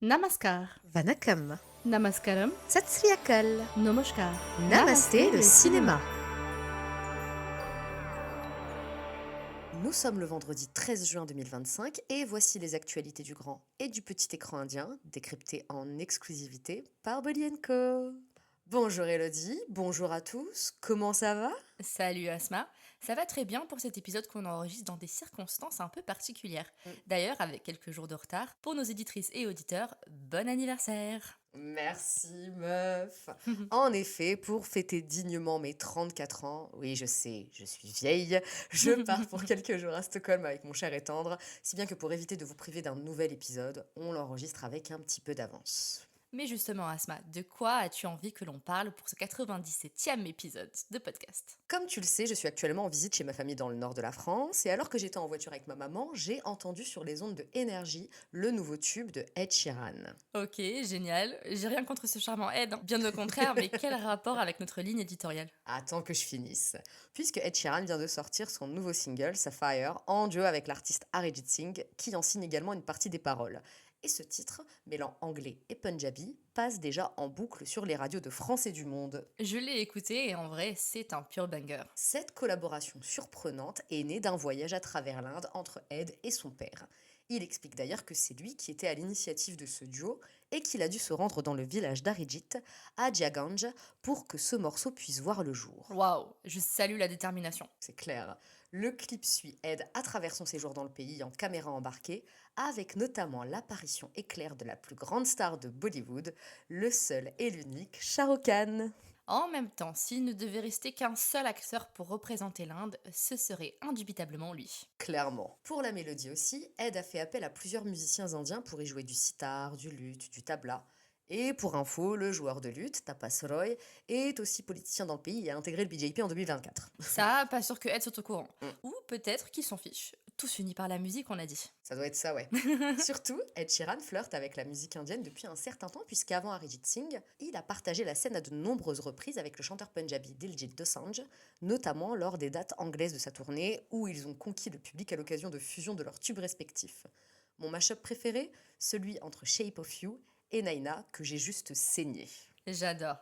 Namaskar, Vanakkam, Namaskaram, Sat Sri Akal, Namaskar. Namasté le cinéma. Nous sommes le vendredi 13 juin 2025 et voici les actualités du grand et du petit écran indien, décryptées en exclusivité par Bolly & Co. Bonjour Elodie, bonjour à tous, comment ça va? Salut Asma, ça va très bien pour cet épisode qu'on enregistre dans des circonstances un peu particulières. Mm. D'ailleurs, avec quelques jours de retard, pour nos éditrices et auditeurs, bon anniversaire. Merci meuf. En effet, pour fêter dignement mes 34 ans, oui je sais, je suis vieille, je pars pour quelques jours à Stockholm avec mon cher et tendre, si bien que pour éviter de vous priver d'un nouvel épisode, on l'enregistre avec un petit peu d'avance. Mais justement Asma, de quoi as-tu envie que l'on parle pour ce 97e épisode de podcast? Comme tu le sais, je suis actuellement en visite chez ma famille dans le nord de la France, et alors que j'étais en voiture avec ma maman, j'ai entendu sur les ondes de Énergie le nouveau tube de Ed Sheeran. Ok, génial, j'ai rien contre ce charmant Ed, hein. Bien au contraire, mais quel rapport avec notre ligne éditoriale? Attends que je finisse. Puisque Ed Sheeran vient de sortir son nouveau single, Sapphire, en duo avec l'artiste Arijit Singh, qui en signe également une partie des paroles. Et ce titre, mêlant anglais et punjabi, passe déjà en boucle sur les radios de France et du monde. Je l'ai écouté et en vrai, c'est un pur banger. Cette collaboration surprenante est née d'un voyage à travers l'Inde entre Ed et son père. Il explique d'ailleurs que c'est lui qui était à l'initiative de ce duo et qu'il a dû se rendre dans le village d'Arijit, à Jaganj, pour que ce morceau puisse voir le jour. Waouh, je salue la détermination. C'est clair. Le clip suit Ed à travers son séjour dans le pays en caméra embarquée, avec notamment l'apparition éclair de la plus grande star de Bollywood, le seul et l'unique Shah Rukh Khan. En même temps, s'il ne devait rester qu'un seul acteur pour représenter l'Inde, ce serait indubitablement lui. Clairement. Pour la mélodie aussi, Ed a fait appel à plusieurs musiciens indiens pour y jouer du sitar, du luth, du tabla. Et pour info, le joueur de luth, Tapas Roy, est aussi politicien dans le pays et a intégré le BJP en 2024. Ça, pas sûr que Ed soit au courant. Mm. Ou peut-être qu'ils s'en fichent. Tous unis par la musique, on a dit. Ça doit être ça, ouais. Surtout, Ed Sheeran flirte avec la musique indienne depuis un certain temps, puisqu'avant Arijit Singh, il a partagé la scène à de nombreuses reprises avec le chanteur punjabi Diljit Dosanjh, notamment lors des dates anglaises de sa tournée, où ils ont conquis le public à l'occasion de fusion de leurs tubes respectifs. Mon mashup préféré, celui entre Shape of You et Naina, que j'ai juste saigné. J'adore.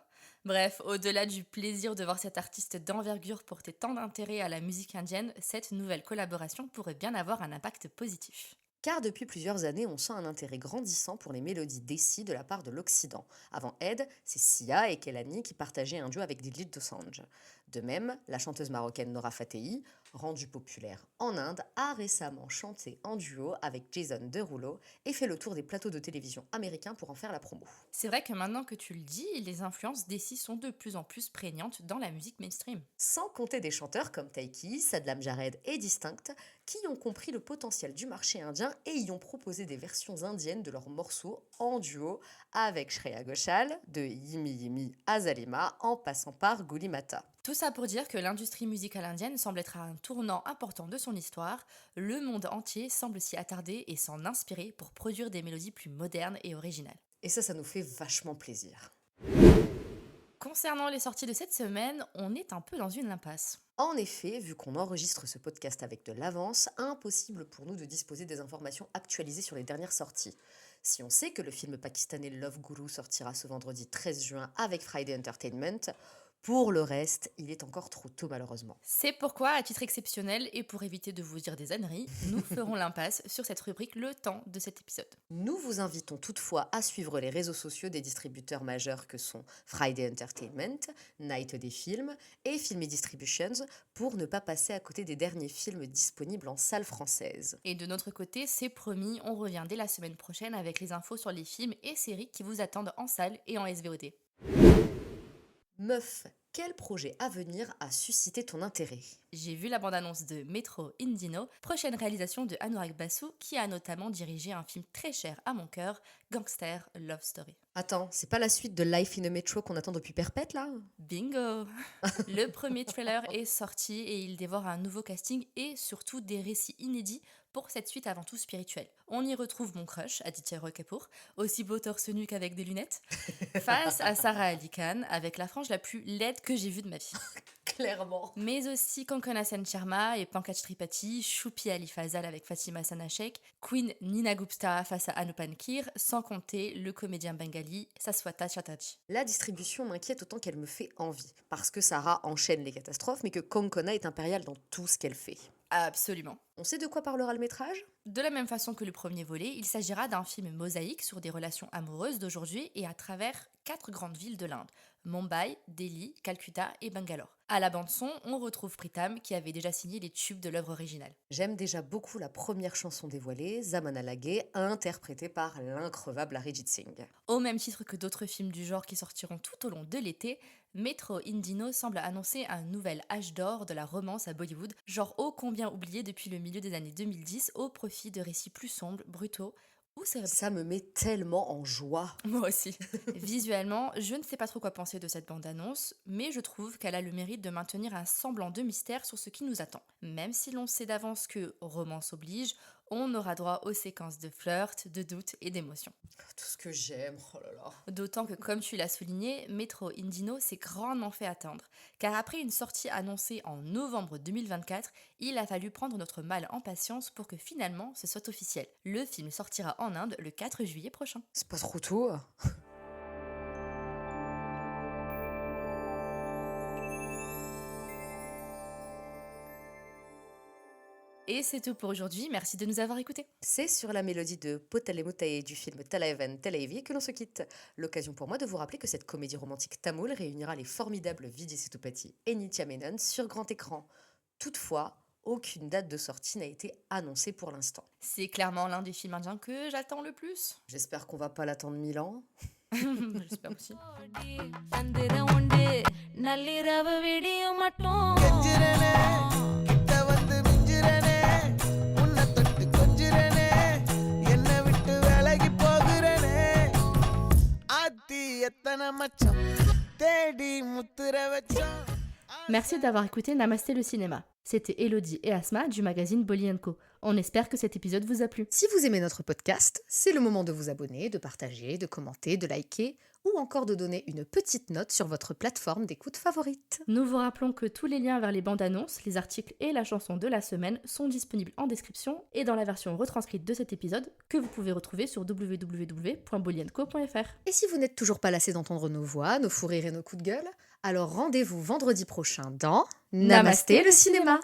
Bref, au-delà du plaisir de voir cet artiste d'envergure porter tant d'intérêt à la musique indienne, cette nouvelle collaboration pourrait bien avoir un impact positif. Car depuis plusieurs années, on sent un intérêt grandissant pour les mélodies desi de la part de l'Occident. Avant Ed, c'est Sia et Kelani qui partageaient un duo avec Diljit Dosanjh. De même, la chanteuse marocaine Nora Fateh, rendue populaire en Inde, a récemment chanté en duo avec Jason Derulo et fait le tour des plateaux de télévision américains pour en faire la promo. C'est vrai que maintenant que tu le dis, les influences d'ici sont de plus en plus prégnantes dans la musique mainstream. Sans compter des chanteurs comme Taiki, Sadlam Jared et Distinct, qui ont compris le potentiel du marché indien et y ont proposé des versions indiennes de leurs morceaux en duo avec Shreya Ghoshal, de Yimi Yimi à Zalima, en passant par Guli Mata. Tout ça pour dire que l'industrie musicale indienne semble être à un tournant important de son histoire. Le monde entier semble s'y attarder et s'en inspirer pour produire des mélodies plus modernes et originales. Et ça nous fait vachement plaisir. Concernant les sorties de cette semaine, on est un peu dans une impasse. En effet, vu qu'on enregistre ce podcast avec de l'avance, impossible pour nous de disposer des informations actualisées sur les dernières sorties. Si on sait que le film pakistanais Love Guru sortira ce vendredi 13 juin avec Friday Entertainment, pour le reste, il est encore trop tôt malheureusement. C'est pourquoi, à titre exceptionnel et pour éviter de vous dire des âneries, nous ferons l'impasse sur cette rubrique le temps de cet épisode. Nous vous invitons toutefois à suivre les réseaux sociaux des distributeurs majeurs que sont Friday Entertainment, Night des films et Filmy Distributions pour ne pas passer à côté des derniers films disponibles en salle française. Et de notre côté, c'est promis, on revient dès la semaine prochaine avec les infos sur les films et séries qui vous attendent en salle et en SVOD. Meuf, quel projet à venir a suscité ton intérêt? J'ai vu la bande-annonce de Metro Indino, prochaine réalisation de Anurag Basu, qui a notamment dirigé un film très cher à mon cœur, Gangster Love Story. Attends, c'est pas la suite de Life in a Metro qu'on attend depuis perpète là? Bingo! Le premier trailer est sorti et il dévore un nouveau casting et surtout des récits inédits pour cette suite avant tout spirituelle. On y retrouve mon crush, Aditya Roy Kapoor, aussi beau torse nu qu'avec des lunettes, face à Sarah Ali Khan avec la frange la plus laide que j'ai vue de ma vie. Clairement. Mais aussi Konkona Sen Sharma et Pankaj Tripathi, Choupi Ali Fazal avec Fatima Sana Sheikh, Queen Nina Gupta face à Anupan Kher, sans compter le comédien bengali Saswata Chatterjee. La distribution m'inquiète autant qu'elle me fait envie, parce que Sarah enchaîne les catastrophes, mais que Konkona est impériale dans tout ce qu'elle fait. Absolument. On sait de quoi parlera le métrage ? De la même façon que le premier volet, il s'agira d'un film mosaïque sur des relations amoureuses d'aujourd'hui et à travers 4 grandes villes de l'Inde, Mumbai, Delhi, Calcutta et Bangalore. À la bande-son, on retrouve Pritam qui avait déjà signé les tubes de l'œuvre originale. J'aime déjà beaucoup la première chanson dévoilée, Zamana Lage, interprétée par l'increvable Arijit Singh. Au même titre que d'autres films du genre qui sortiront tout au long de l'été, Metro Indino semble annoncer un nouvel âge d'or de la romance à Bollywood, genre ô combien oublié depuis le milieu des années 2010 au profit de récits plus sombres, brutaux ou cérébraux. Ça me met tellement en joie. Moi aussi. Visuellement, je ne sais pas trop quoi penser de cette bande-annonce, mais je trouve qu'elle a le mérite de maintenir un semblant de mystère sur ce qui nous attend. Même si l'on sait d'avance que, romance oblige, on aura droit aux séquences de flirt, de doute et d'émotion. Tout ce que j'aime, oh là là. D'autant que, comme tu l'as souligné, Metro Indino s'est grandement fait attendre, car après une sortie annoncée en novembre 2024, il a fallu prendre notre mal en patience pour que finalement ce soit officiel. Le film sortira en Inde le 4 juillet prochain. C'est pas trop tôt. Et c'est tout pour aujourd'hui, merci de nous avoir écoutés. C'est sur la mélodie de Potalemutae du film Talaivan Talaivi que l'on se quitte. L'occasion pour moi de vous rappeler que cette comédie romantique tamoule réunira les formidables Vidya Sethupathi et Nitya Menon sur grand écran. Toutefois, aucune date de sortie n'a été annoncée pour l'instant. C'est clairement l'un des films indiens que j'attends le plus. J'espère qu'on va pas l'attendre 1000 ans. J'espère aussi. Merci d'avoir écouté Namasté le cinéma. C'était Elodie et Asma du magazine Bolly & Co. On espère que cet épisode vous a plu. Si vous aimez notre podcast, c'est le moment de vous abonner, de partager, de commenter, de liker ou encore de donner une petite note sur votre plateforme d'écoute favorite. Nous vous rappelons que tous les liens vers les bandes annonces, les articles et la chanson de la semaine sont disponibles en description et dans la version retranscrite de cet épisode que vous pouvez retrouver sur www.bollyandco.fr. Et si vous n'êtes toujours pas lassé d'entendre nos voix, nos fous rires et nos coups de gueule, alors rendez-vous vendredi prochain dans Namasté le cinéma.